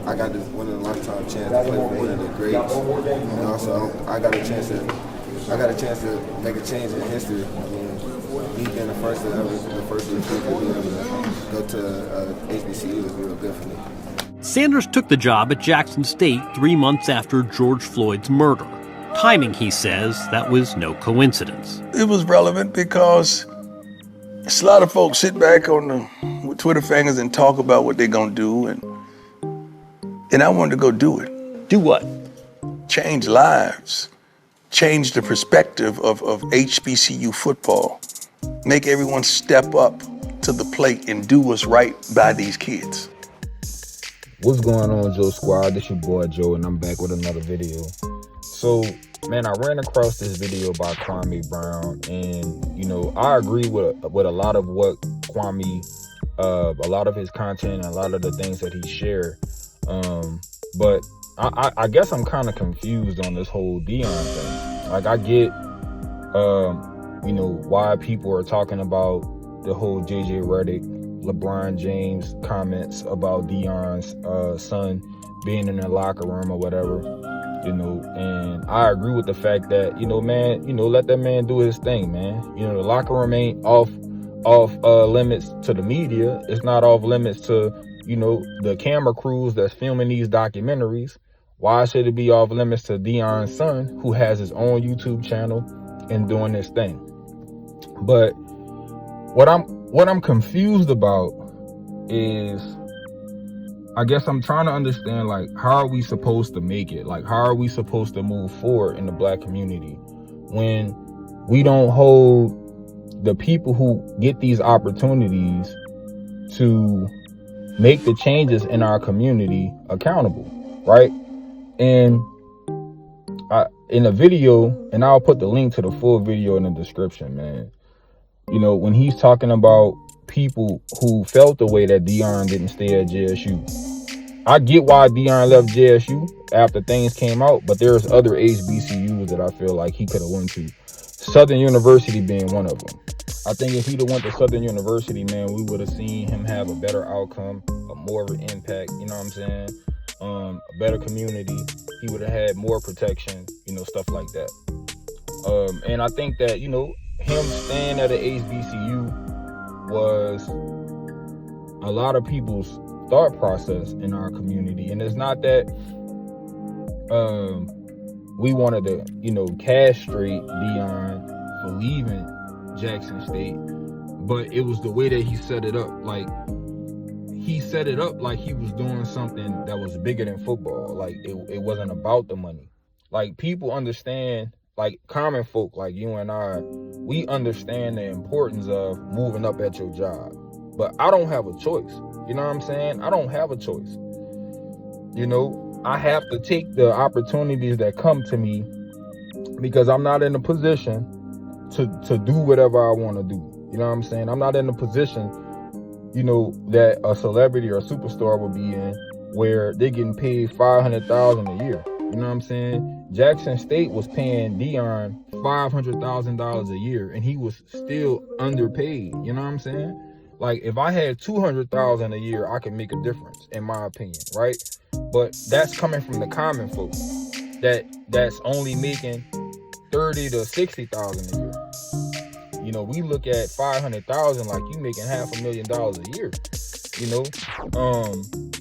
I got this one in a lifetime chance to play for one of the greats, and also I got a chance to make a change in history. I mean, me being the first recruit to be able to go to HBCU was real good for me. Sanders took the job at Jackson State 3 months after George Floyd's murder. Timing, he says, that was no coincidence. It was relevant because a lot of folks sit back with Twitter fingers and talk about what they're gonna do, and I wanted to go do it. Do what? Change lives, change the perspective of HBCU football, make everyone step up to the plate and do what's right by these kids. What's going on, Joe Squad? This your boy Joe, and I'm back with another video. So, man, I ran across this video by Kwame Brown, and you know, I agree with a lot of what Kwame, a lot of his content, and a lot of the things that he shared. But I guess I'm kind of confused on this whole Deion thing. Like, I get, you know, why people are talking about the whole JJ Redick, LeBron James comments about Deion's son being in the locker room or whatever, you know, and I agree with the fact that, you know, man, you know, let that man do his thing, man. You know, the locker room ain't off limits to the media. It's not off limits to, you know, the camera crews that's filming these documentaries. Why should it be off limits to Deion's son, who has his own YouTube channel and doing this thing? But what I'm confused about is, I guess I'm trying to understand, like, how are we supposed to make it? Like, how are we supposed to move forward in the Black community when we don't hold the people who get these opportunities to make the changes in our community accountable, right? And in a video, and I'll put the link to the full video in the description, man. You know, when he's talking about people who felt the way that Deion didn't stay at JSU. I get why Deion left JSU after things came out, but there's other HBCUs that I feel like he could have went to. Southern University being one of them. I think if he'd have went to Southern University, man, we would have seen him have a better outcome, a more of an impact, you know what I'm saying? A better community. He would have had more protection, you know, stuff like that. And I think that, you know, him staying at an HBCU was a lot of people's thought process in our community. And it's not that we wanted to, you know, castrate Deion for leaving Jackson State, but it was the way that he set it up. Like, he set it up like he was doing something that was bigger than football. Like, it wasn't about the money. Like, people understand, like common folk like you and I, we understand the importance of moving up at your job. But I don't have a choice. You know what I'm saying? I don't have a choice. You know, I have to take the opportunities that come to me because I'm not in a position to do whatever I want to do. You know what I'm saying? I'm not in a position, you know, that a celebrity or a superstar would be in where they're getting paid $500,000 a year. You know what I'm saying? Jackson State was paying Deion $500,000 a year, and he was still underpaid. You know what I'm saying? Like, if I had $200,000 a year, I could make a difference, in my opinion, right? But that's coming from the common folk that's only making $30,000 to $60,000 a year. You know, we look at $500,000 like you making $500,000 a year. You know,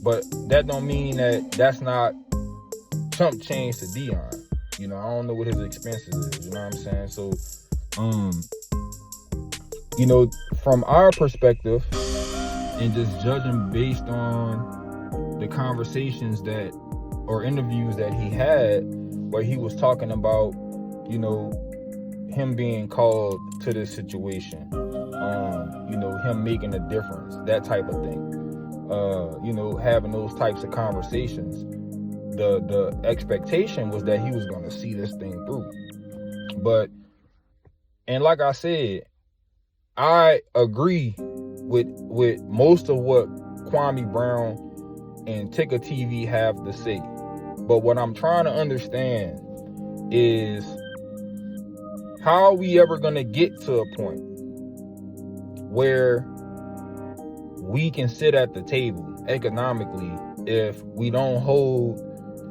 but that don't mean that that's not chump change to Deion. You know, I don't know what his expenses is, you know what I'm saying? So, you know, from our perspective, and just judging based on the conversations that, or interviews that he had, where he was talking about, you know, him being called to this situation, you know, him making a difference, that type of thing. You know, having those types of conversations. The expectation was that he was going to see this thing through. But, and like I said, I agree with most of what Kwame Brown and Ticker TV have to say. But what I'm trying to understand is, how are we ever going to get to a point where we can sit at the table economically if we don't hold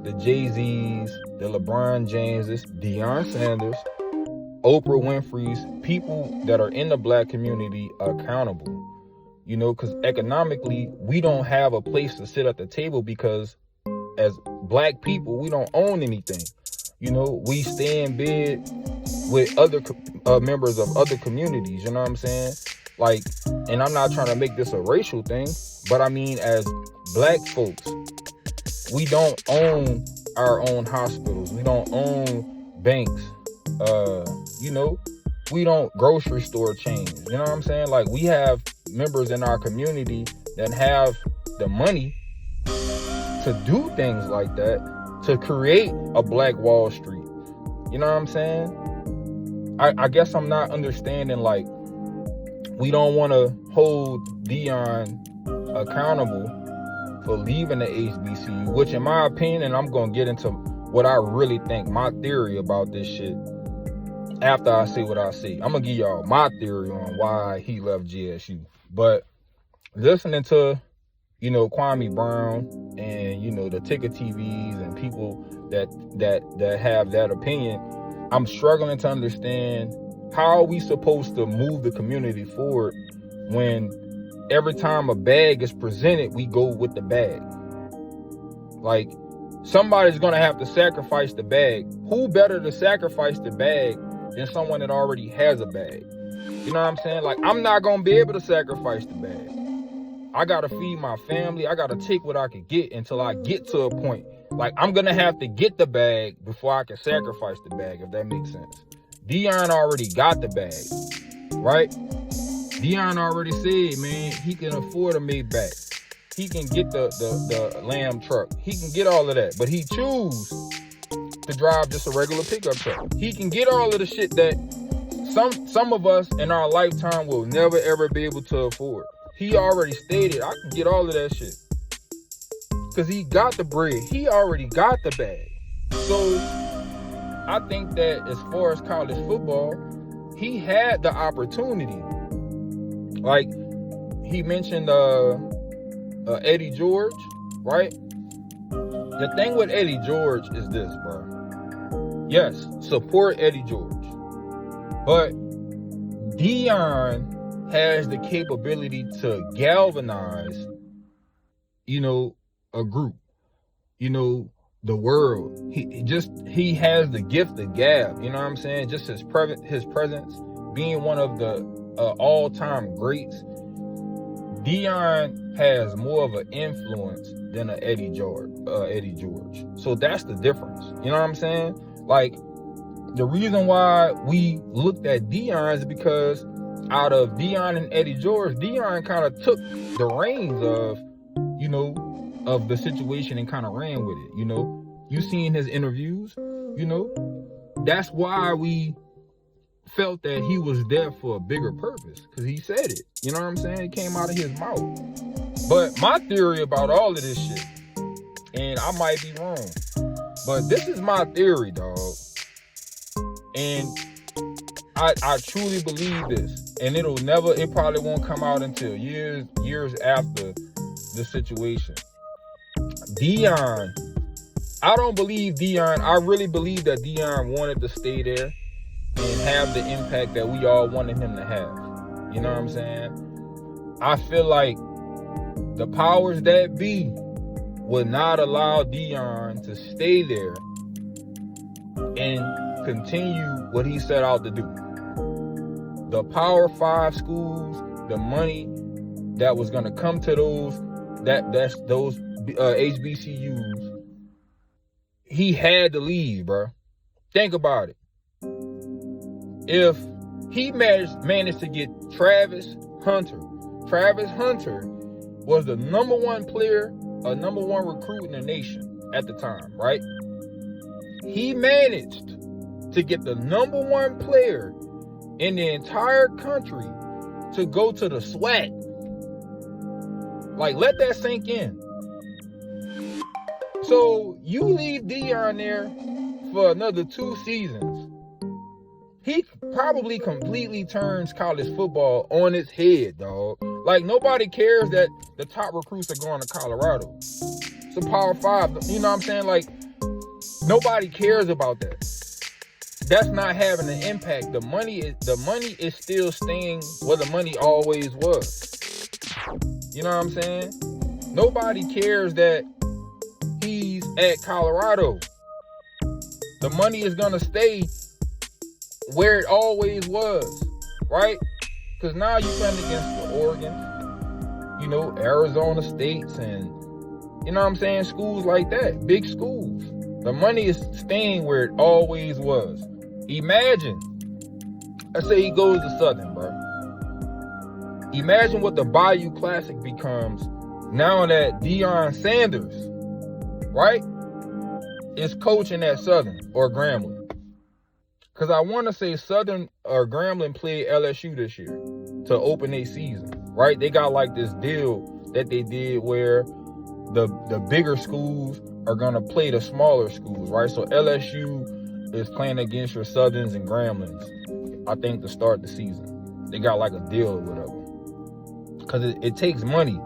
the Jay-Z's, the LeBron Jameses, Deion Sanders, Oprah Winfrey's, people that are in the black community accountable. You know, because economically, we don't have a place to sit at the table because as black people, we don't own anything. You know, we stay in bed with other members of other communities, you know what I'm saying? Like, and I'm not trying to make this a racial thing, but I mean, as black folks, we don't own our own hospitals. We don't own banks. You know, we don't grocery store chains. You know what I'm saying? Like, we have members in our community that have the money to do things like that, to create a Black Wall Street. You know what I'm saying? I guess I'm not understanding, like, we don't want to hold Deion accountable for leaving the HBCU, which in my opinion, and I'm going to get into what I really think, my theory about this shit, after I say what I say. I'm going to give y'all my theory on why he left GSU. But listening to, you know, Kwame Brown and, you know, the Ticker TVs and people that have that opinion, I'm struggling to understand, how are we supposed to move the community forward when every time a bag is presented, we go with the bag? Like, somebody's going to have to sacrifice the bag. Who better to sacrifice the bag than someone that already has a bag? You know what I'm saying? Like, I'm not going to be able to sacrifice the bag. I got to feed my family. I got to take what I can get until I get to a point. Like, I'm going to have to get the bag before I can sacrifice the bag, if that makes sense. Deion already got the bag, right? Deion already said, man, he can afford a Maybach. He can get the Lamb truck. He can get all of that. But he choose to drive just a regular pickup truck. He can get all of the shit that some of us in our lifetime will never, ever be able to afford. He already stated, I can get all of that shit. Because he got the bread. He already got the bag. So I think that as far as college football, he had the opportunity. Like, he mentioned Eddie George, right? The thing with Eddie George is this, bro. Yes, support Eddie George. But Deion has the capability to galvanize, you know, a group, you know, the world. He has the gift of gab, you know what I'm saying? Just his presence, being one of the all-time greats. Deion has more of an influence than an Eddie George. So that's the difference. You know what I'm saying? Like, the reason why we looked at Deion is because out of Deion and Eddie George, Deion kind of took the reins of, you know, of the situation and kind of ran with it. You know, you seen his interviews, you know, that's why we felt that he was there for a bigger purpose, because he said it. You know what I'm saying? It came out of his mouth. But my theory about all of this shit, and I might be wrong, but this is my theory, dog. And I truly believe this, and it probably won't come out until years after the situation. Deion, I don't believe Deion. I really believe that Deion wanted to stay there and have the impact that we all wanted him to have. You know what I'm saying? I feel like the powers that be would not allow Deion to stay there and continue what he set out to do. The Power 5 schools, the money that was going to come to those HBCUs, he had to leave, bro. Think about it. If he managed to get Travis Hunter was the number one player, number one recruit in the nation at the time, right? He managed to get the number one player in the entire country to go to the SWAC. Like, let that sink in. So you leave Deion there for another 2 seasons. He probably completely turns college football on its head, dog. Like, nobody cares that the top recruits are going to Colorado. to Power 5. You know what I'm saying? Like, nobody cares about that. That's not having an impact. The money is still staying where the money always was. You know what I'm saying? Nobody cares that he's at Colorado. The money is gonna stay where it always was, right? Because now you're playing against the Oregon, you know, Arizona States, and you know what I'm saying, schools like that, big schools. The money is staying where it always was. Imagine, let's say he goes to Southern, bro. Imagine what the Bayou Classic becomes now that Deion Sanders, right, is coaching at Southern or Grambling. Because I want to say Southern or Grambling played LSU this year to open their season, right? They got like this deal that they did where the bigger schools are going to play the smaller schools, right? So LSU is playing against your Southerns and Gramblings, I think, to start the season. They got like a deal or whatever. Because it takes money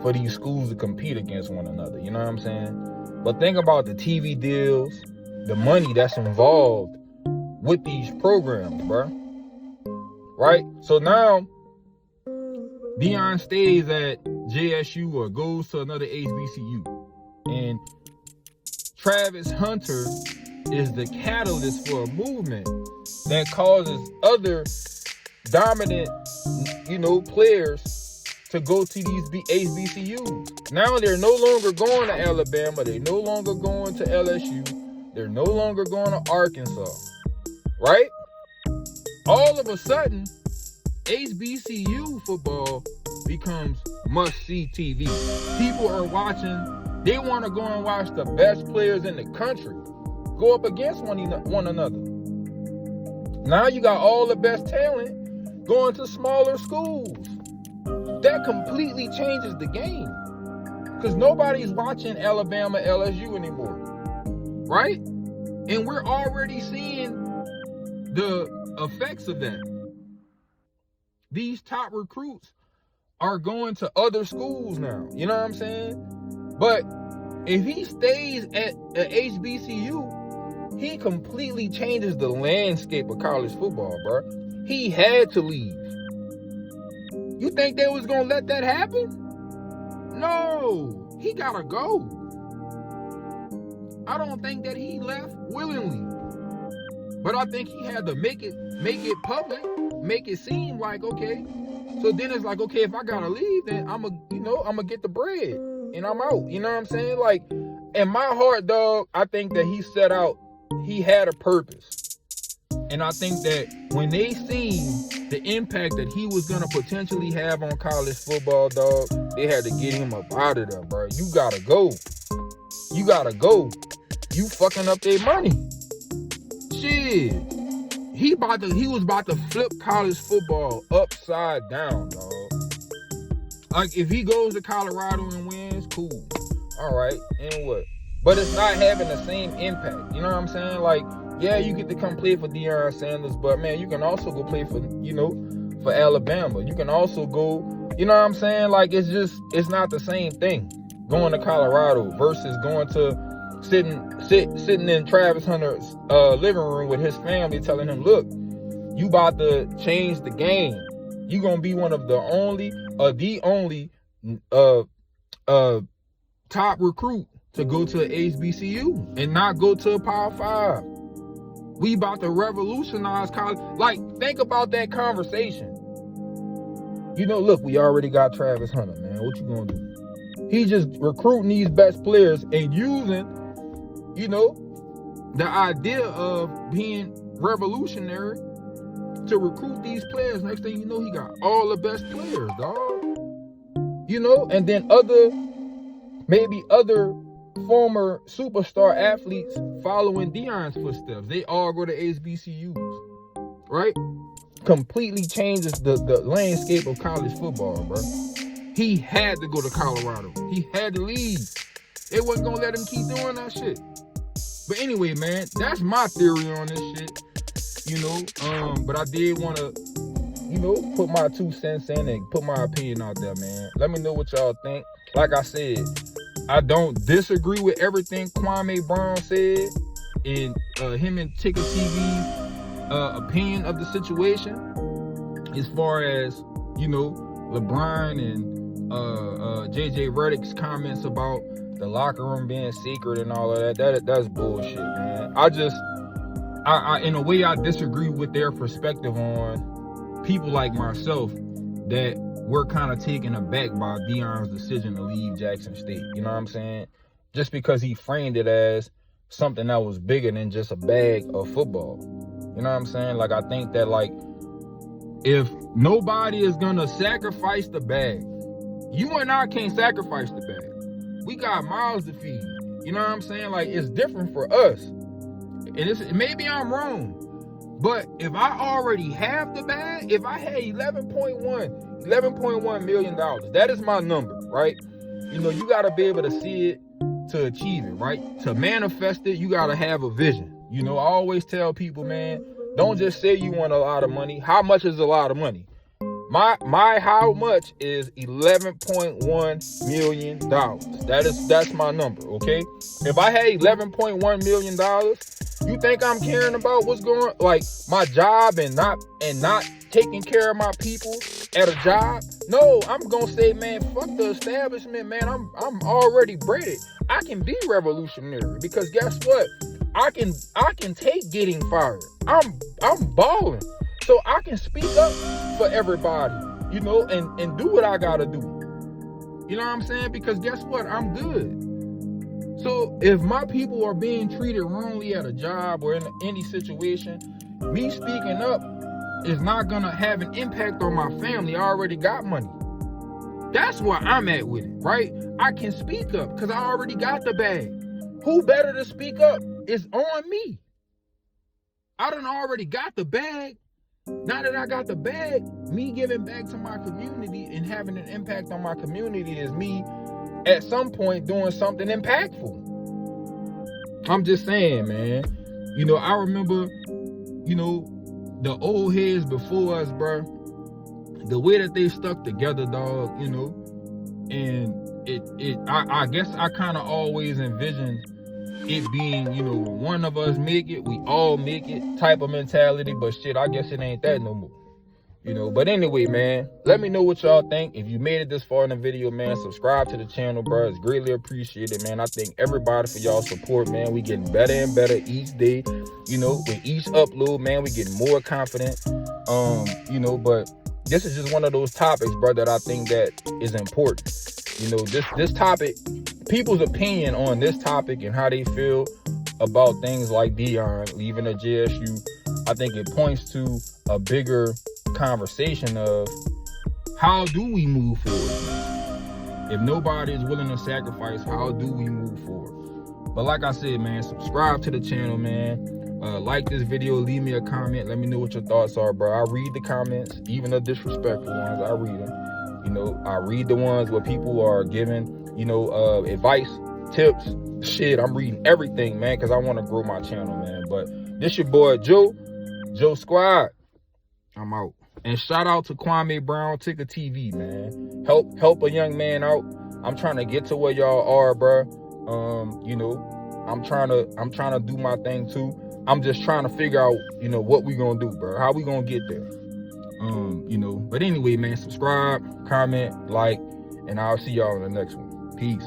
for these schools to compete against one another, you know what I'm saying? But think about the TV deals, the money that's involved with these programs, bro. Right? So now, Deion stays at JSU or goes to another HBCU. And Travis Hunter is the catalyst for a movement that causes other dominant, you know, players to go to these HBCUs. Now they're no longer going to Alabama. They're no longer going to LSU. They're no longer going to Arkansas. Right? All of a sudden, HBCU football becomes must-see TV. People are watching. They want to go and watch the best players in the country go up against one another. Now you got all the best talent going to smaller schools. That completely changes the game. Because nobody's watching Alabama, LSU anymore. Right? And we're already seeing the effects of that. These top recruits are going to other schools now. You know what I'm saying? But if he stays at a HBCU, he completely changes the landscape of college football, bro. He had to leave. You think they was gonna let that happen? No, he gotta go. I don't think that he left willingly. But I think he had to make it public, make it seem like, okay. So then it's like, okay, if I gotta leave, then I'm gonna get the bread and I'm out. You know what I'm saying? Like, in my heart, dog, I think that he set out, he had a purpose. And I think that when they seen the impact that he was gonna potentially have on college football, dog, they had to get him up out of there, bro. You gotta go. You gotta go. You fucking up their money. Shit. He was about to flip college football upside down, dog. Like, if he goes to Colorado and wins, cool. All right, and what? But it's not having the same impact. You know what I'm saying? Like, yeah, you get to come play for Deion Sanders, but man, you can also go play for, for Alabama. You can also go, you know what I'm saying? Like, it's not the same thing going to Colorado versus going to sitting in Travis Hunter's living room with his family, telling him, look, you about to change the game. You gonna be one of the only top recruit to go to an HBCU and not go to a Power 5. We about to revolutionize college. Like, think about that conversation. Look, we already got Travis Hunter, man. What you gonna do? He just recruiting these best players and using, the idea of being revolutionary to recruit these players. Next thing you know, he got all the best players, dog. And then maybe other former superstar athletes following Deion's footsteps. They all go to HBCUs, right? Completely changes the landscape of college football, bro. He had to go to Colorado. He had to leave. They wasn't gonna let him keep doing that shit. But anyway, man, that's my theory on this shit. But I did want to, put my 2 cents in and put my opinion out there, man. Let me know what y'all think. Like I said, I don't disagree with everything Kwame Brown said in him and Ticker TV's opinion of the situation, as far as, you know, LeBron and JJ Redick's comments about the locker room being secret and all of that. That's bullshit, man. I in a way, I disagree with their perspective on people like myself that we're kind of taken aback by Deion's decision to leave Jackson State. You know what I'm saying? Just because he framed it as something that was bigger than just a bag of football. You know what I'm saying? Like, I think that, like, if nobody is gonna sacrifice the bag, you and I can't sacrifice the bag. We got mouths to feed. You know what I'm saying? Like, it's different for us. And maybe I'm wrong, but if I already have the bag, if I had $11.1 million, that is my number, right? You know, you gotta be able to see it to achieve it, right? To manifest it, you gotta have a vision. You know, I always tell people, man, don't just say you want a lot of money. How much is a lot of money? My how much is $11.1 million. That's my number, okay? If I had $11.1 million, you think I'm caring about what's going, like, my job and not taking care of my people at a job? No, I'm gonna say, man, fuck the establishment, man. I'm already breaded. I can be revolutionary because guess what? I can take getting fired. I'm balling. So I can speak up for everybody, you know, and do what I gotta do. You know what I'm saying? Because guess what? I'm good. So if my people are being treated wrongly at a job or in any situation, me speaking up is not gonna have an impact on my family. I already got money. That's where I'm at with it, right? I can speak up because I already got the bag. Who better to speak up? It's on me. I done already got the bag. Now that I got the bag, me giving back to my community and having an impact on my community is me at some point doing something impactful. I'm just saying, man. You know, I remember, you know, the old heads before us, bro, the way that they stuck together, dog, you know, and I guess I kind of always envisioned it being, you know, when one of us make it, we all make it type of mentality, but shit, I guess it ain't that no more. You know, but anyway, man, let me know what y'all think. If you made it this far in the video, man, subscribe to the channel, bro. It's greatly appreciated, man. I thank everybody for y'all support, man. We getting better and better each day. You know, with each upload, man, we getting more confident. You know, but this is just one of those topics, bro, that I think that is important. You know, this topic, people's opinion on this topic and how they feel about things like Deion leaving the JSU, I think it points to a bigger conversation of how do we move forward? If nobody is willing to sacrifice, how do we move forward? But like I said, man, subscribe to the channel, man. Like this video, leave me a comment. Let me know what your thoughts are, bro. I read the comments, even the disrespectful ones. I read them. You know, I read the ones where people are giving, you know, advice, tips, shit. I'm reading everything, man, because I want to grow my channel, man. But this your boy, Joe Squad. I'm out. And shout out to Kwame Brown, Ticker TV, man. Help a young man out. I'm trying to get to where y'all are, bro. You know, I'm trying to do my thing too. I'm just trying to figure out, you know, what we gonna do, bro. How we gonna get there? You know, but anyway, man, subscribe, comment, like, and I'll see y'all in the next one. Peace.